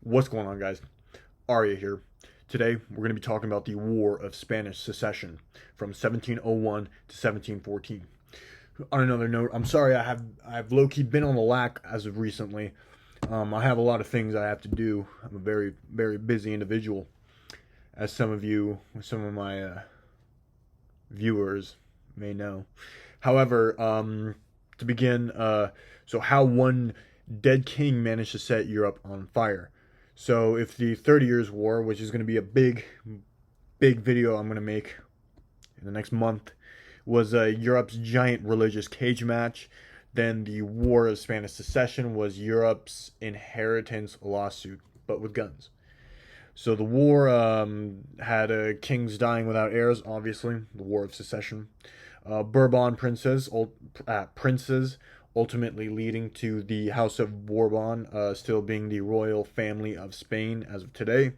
What's going on, guys? Arya here. Today, we're going to be talking about the War of Spanish Secession from 1701 to 1714. On another note, I'm sorry I've low-key been on the lack as of recently. I have a lot of things I have to do. I'm a very, very busy individual, as some of my viewers may know. However, to begin, so how one dead king managed to set Europe on fire. So if the 30 Years' War, which is going to be a big, big video I'm going to make in the next month, was Europe's giant religious cage match, then the War of Spanish Secession was Europe's inheritance lawsuit, but with guns. So the war had kings dying without heirs, obviously, the War of Secession. Bourbon princes ultimately leading to the House of Bourbon still being the royal family of Spain as of today.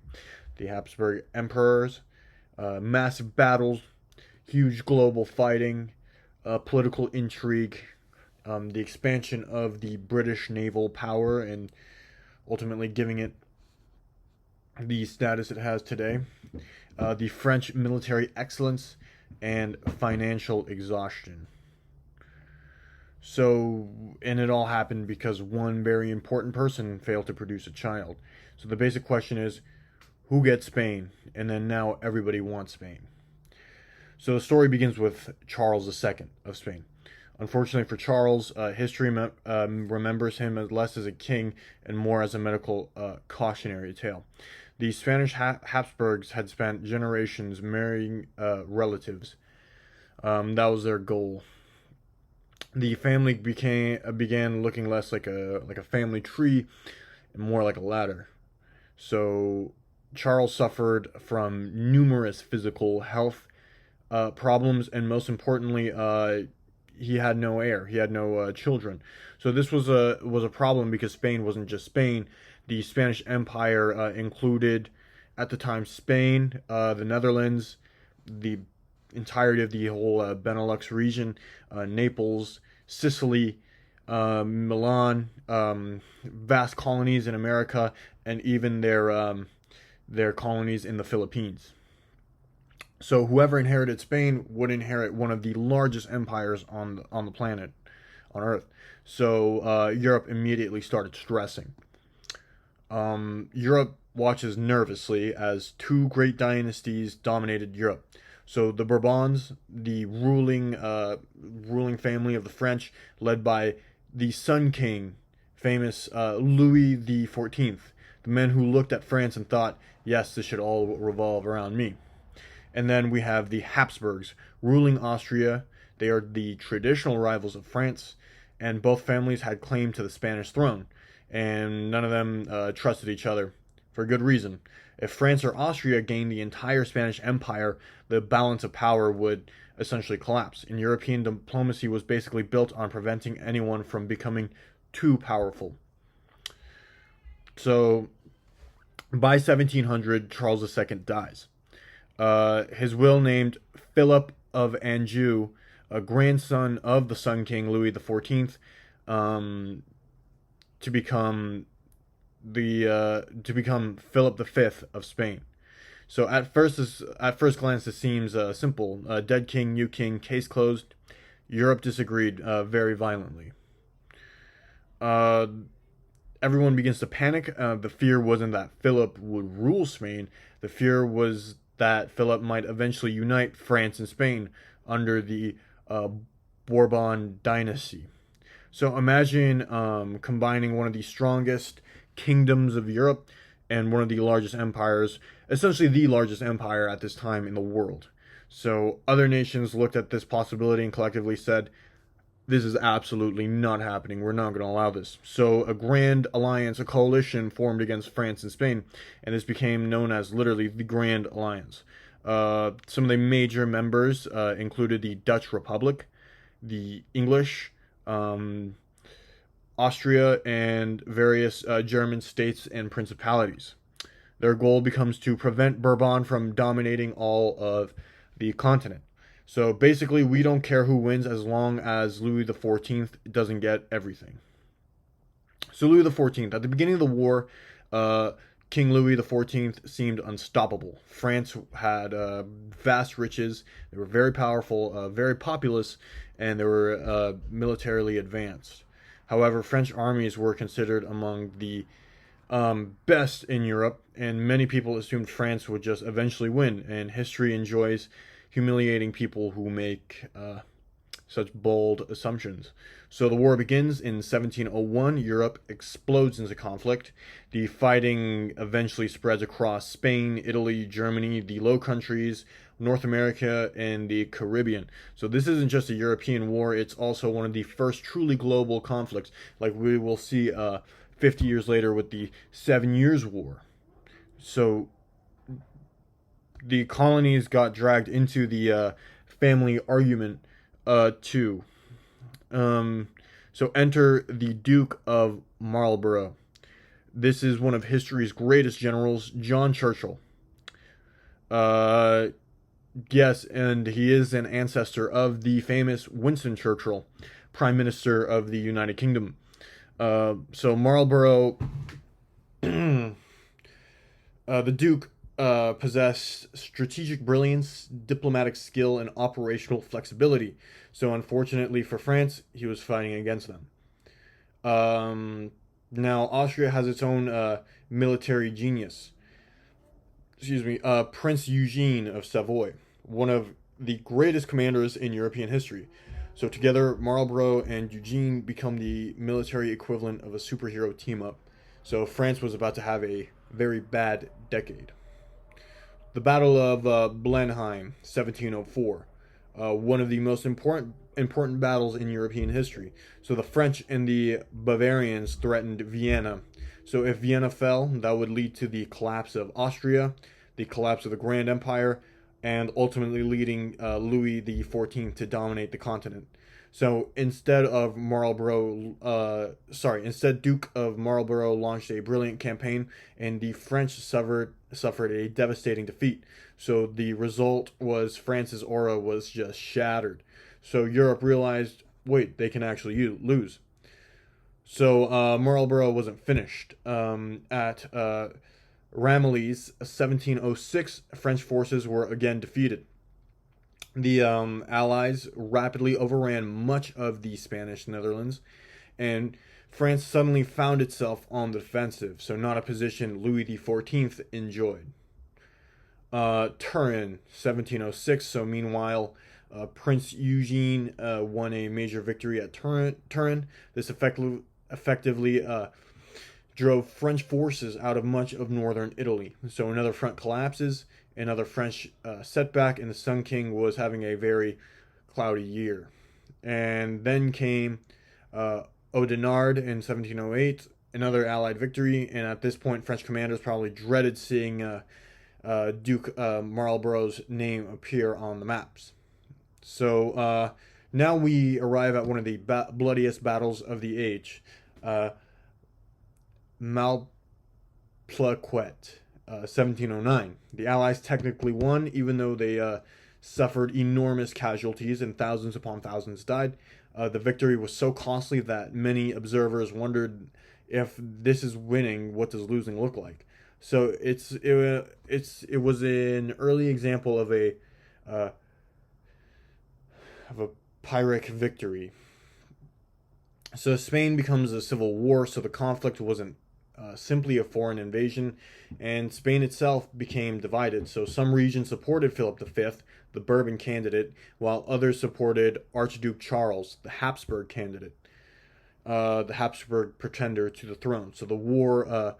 The Habsburg emperors, massive battles, huge global fighting, political intrigue, the expansion of the British naval power, and ultimately giving it the status it has today, the French military excellence, and financial exhaustion. So, and it all happened because one very important person failed to produce a child. So the basic question is, who gets Spain? And then now everybody wants Spain. So the story begins with Charles II of Spain. Unfortunately for Charles, history remembers him as less as a king and more as a medical cautionary tale. The Spanish Habsburgs had spent generations marrying relatives. That was their goal. The family began looking less like a family tree and more like a ladder. So Charles suffered from numerous physical health problems, and most importantly, he had no heir. He had no children. So this was a problem because Spain wasn't just Spain. The Spanish Empire included, at the time, Spain, the Netherlands, the entirety of the whole Benelux region, Naples, Sicily, Milan, vast colonies in America, and even their colonies in the Philippines. So whoever inherited Spain would inherit one of the largest empires on the planet, on Earth. So Europe immediately started stressing. Europe watches nervously as two great dynasties dominated Europe. So the Bourbons, the ruling family of the French, led by the Sun King, famous Louis the 14th, the man who looked at France and thought, yes, this should all revolve around me. And then we have the Habsburgs, ruling Austria. They are the traditional rivals of France, and both families had claim to the Spanish throne, and none of them trusted each other for good reason. If France or Austria gained the entire Spanish Empire, the balance of power would essentially collapse. And European diplomacy was basically built on preventing anyone from becoming too powerful. So, by 1700, Charles II dies. His will named Philip of Anjou, a grandson of the Sun King Louis the 14th, to become Philip V of Spain. So at first glance, this seems simple. Dead king, new king, case closed. Europe disagreed very violently. Uh, Everyone begins to panic. The fear wasn't that Philip would rule Spain. The fear was that Philip might eventually unite France and Spain under the Bourbon dynasty. So imagine combining one of the strongest kingdoms of Europe and one of the largest empires, essentially the largest empire at this time in the world. So other nations looked at this possibility and collectively said, this is absolutely not happening. We're not going to allow this. So a grand alliance, a coalition formed against France and Spain, and this became known as literally the Grand Alliance. Some of the major members included the Dutch Republic, the English, Austria, and various German states and principalities. Their goal becomes to prevent Bourbon from dominating all of the continent. So basically, we don't care who wins as long as Louis the 14th doesn't get everything. So Louis the 14th, at the beginning of the war, King Louis XIV seemed unstoppable. France had vast riches. They were very powerful, very populous, and they were militarily advanced. However, French armies were considered among the best in Europe, and many people assumed France would just eventually win. And history enjoys humiliating people who make such bold assumptions. So the war begins in 1701. Europe explodes into conflict. The fighting eventually spreads across Spain, Italy, Germany, the Low Countries, North America, and the Caribbean. So this isn't just a European war, it's also one of the first truly global conflicts, like we will see 50 years later with the 7 Years' War. So the colonies got dragged into the family argument too. So enter the Duke of Marlborough. This is one of history's greatest generals, John Churchill. Yes, and he is an ancestor of the famous Winston Churchill, Prime Minister of the United Kingdom. So Marlborough, the Duke possessed strategic brilliance, diplomatic skill, and operational flexibility. So unfortunately for France, he was fighting against them. Now Austria has its own military genius. Prince Eugene of Savoy, one of the greatest commanders in European history. So together, Marlborough and Eugene become the military equivalent of a superhero team-up. So France was about to have a very bad decade. The Battle of Blenheim, 1704, one of the most important battles in European history. So the French and the Bavarians threatened Vienna. So if Vienna fell, that would lead to the collapse of Austria, the collapse of the Grand Empire, and ultimately leading Louis XIV to dominate the continent. So instead Duke of Marlborough launched a brilliant campaign, and the French suffered a devastating defeat. So the result was France's aura was just shattered. So Europe realized, wait, they can actually lose. So Marlborough wasn't finished. At Ramillies, 1706, French forces were again defeated. The Allies rapidly overran much of the Spanish Netherlands, and France suddenly found itself on the defensive, so not a position Louis XIV enjoyed. Turin, 1706, so meanwhile, Prince Eugene won a major victory at Turin. This effectively drove French forces out of much of northern Italy. So another front collapses, another French setback, and the Sun King was having a very cloudy year. And then came Oudenarde in 1708, another Allied victory, and at this point, French commanders probably dreaded seeing Duke Marlborough's name appear on the maps. So now we arrive at one of the bloodiest battles of the age. Malplaquet, 1709. The Allies technically won, even though they suffered enormous casualties and thousands upon thousands died. The victory was so costly that many observers wondered, if this is winning, what does losing look like? So it was an early example of a Pyrrhic victory. So Spain becomes a civil war, so the conflict wasn't simply a foreign invasion, and Spain itself became divided. So some regions supported Philip V, the Bourbon candidate, while others supported Archduke Charles, the Habsburg candidate, the Habsburg pretender to the throne. So the war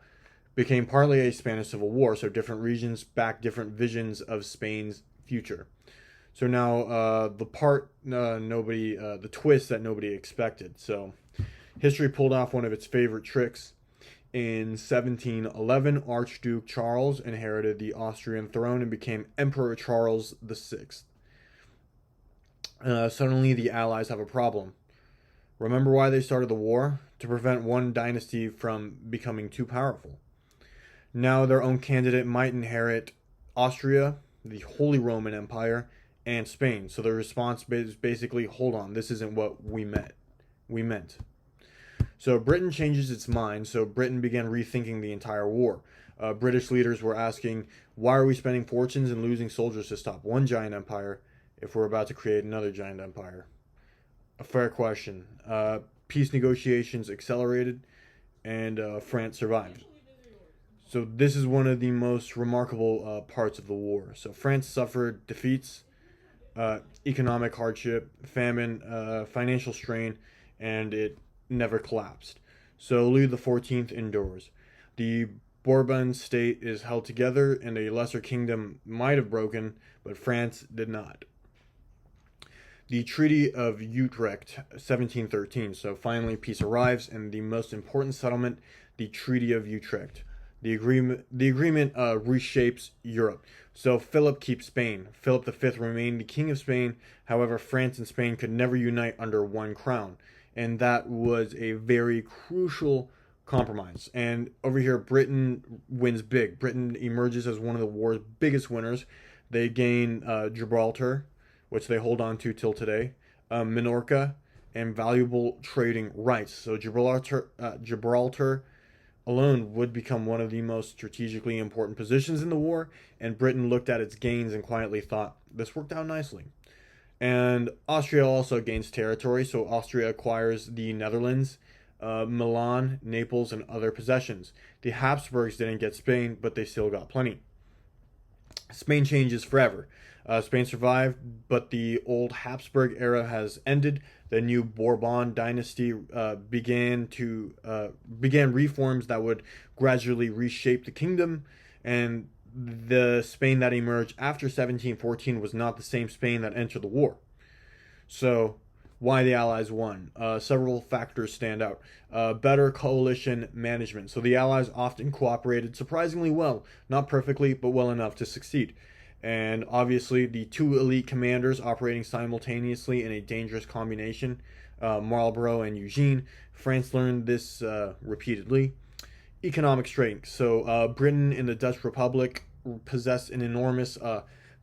became partly a Spanish civil war, so different regions backed different visions of Spain's future. So now the twist that nobody expected. So history pulled off one of its favorite tricks. In 1711, Archduke Charles inherited the Austrian throne and became Emperor Charles VI. Suddenly, the Allies have a problem. Remember why they started the war? To prevent one dynasty from becoming too powerful. Now their own candidate might inherit Austria, the Holy Roman Empire, and Spain. So the response is basically, hold on, this isn't what we meant. So Britain changes its mind, so Britain began rethinking the entire war. British leaders were asking, why are we spending fortunes and losing soldiers to stop one giant empire if we're about to create another giant empire? A fair question. Peace negotiations accelerated, and France survived. So this is one of the most remarkable parts of the war. So France suffered defeats, economic hardship, famine, financial strain, and it never collapsed. So Louis XIV endures. The Bourbon state is held together, and a lesser kingdom might have broken, but France did not. The Treaty of Utrecht, 1713. So finally, peace arrives, and the most important settlement, the Treaty of Utrecht. The agreement reshapes Europe. So Philip keeps Spain. Philip V remained the king of Spain. However, France and Spain could never unite under one crown, and that was a very crucial compromise. And over here, Britain wins big. Britain emerges as one of the war's biggest winners. They gain Gibraltar, which they hold on to till today, Minorca, and valuable trading rights. So Gibraltar alone would become one of the most strategically important positions in the war, and Britain looked at its gains and quietly thought, this worked out nicely. And Austria also gains territory, so Austria acquires the Netherlands, Milan, Naples, and other possessions. The Habsburgs didn't get Spain, but they still got plenty. Spain changes forever. Spain survived, but the old Habsburg era has ended. The new Bourbon dynasty began reforms that would gradually reshape the kingdom, and the Spain that emerged after 1714 was not the same Spain that entered the war. So, why the Allies won? Several factors stand out. Better coalition management. So the Allies often cooperated surprisingly well, not perfectly, but well enough to succeed. And obviously, the two elite commanders operating simultaneously in a dangerous combination, Marlborough and Eugene. France learned this repeatedly. Economic strength. So Britain and the Dutch Republic possessed an enormous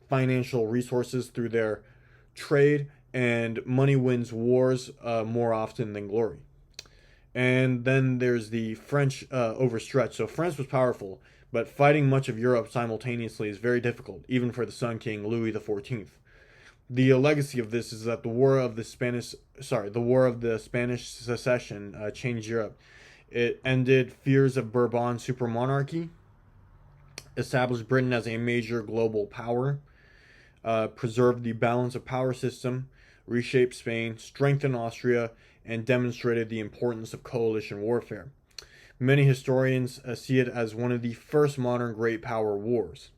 financial resources through their trade, and money wins wars more often than glory. And then there's the French overstretch. So France was powerful, but fighting much of Europe simultaneously is very difficult, even for the Sun King Louis XIV. The legacy of this is that the War of the Spanish Succession changed Europe. It ended fears of Bourbon supermonarchy, established Britain as a major global power, preserved the balance of power system, reshaped Spain, strengthened Austria, and demonstrated the importance of coalition warfare. Many historians see it as one of the first modern great power wars.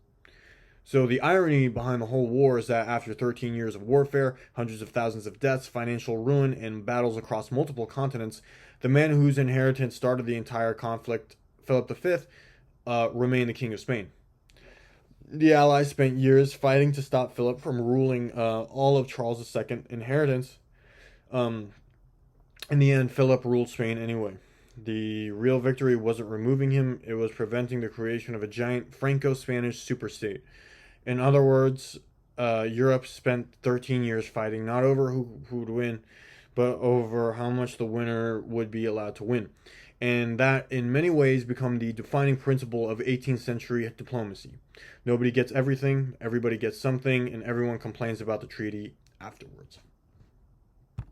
So the irony behind the whole war is that after 13 years of warfare, hundreds of thousands of deaths, financial ruin, and battles across multiple continents, the man whose inheritance started the entire conflict, Philip V, remained the King of Spain. The Allies spent years fighting to stop Philip from ruling all of Charles II's inheritance. In the end, Philip ruled Spain anyway. The real victory wasn't removing him, it was preventing the creation of a giant Franco-Spanish superstate. In other words, Europe spent 13 years fighting not over who would win, but over how much the winner would be allowed to win. And that, in many ways, become the defining principle of 18th century diplomacy. Nobody gets everything, everybody gets something, and everyone complains about the treaty afterwards.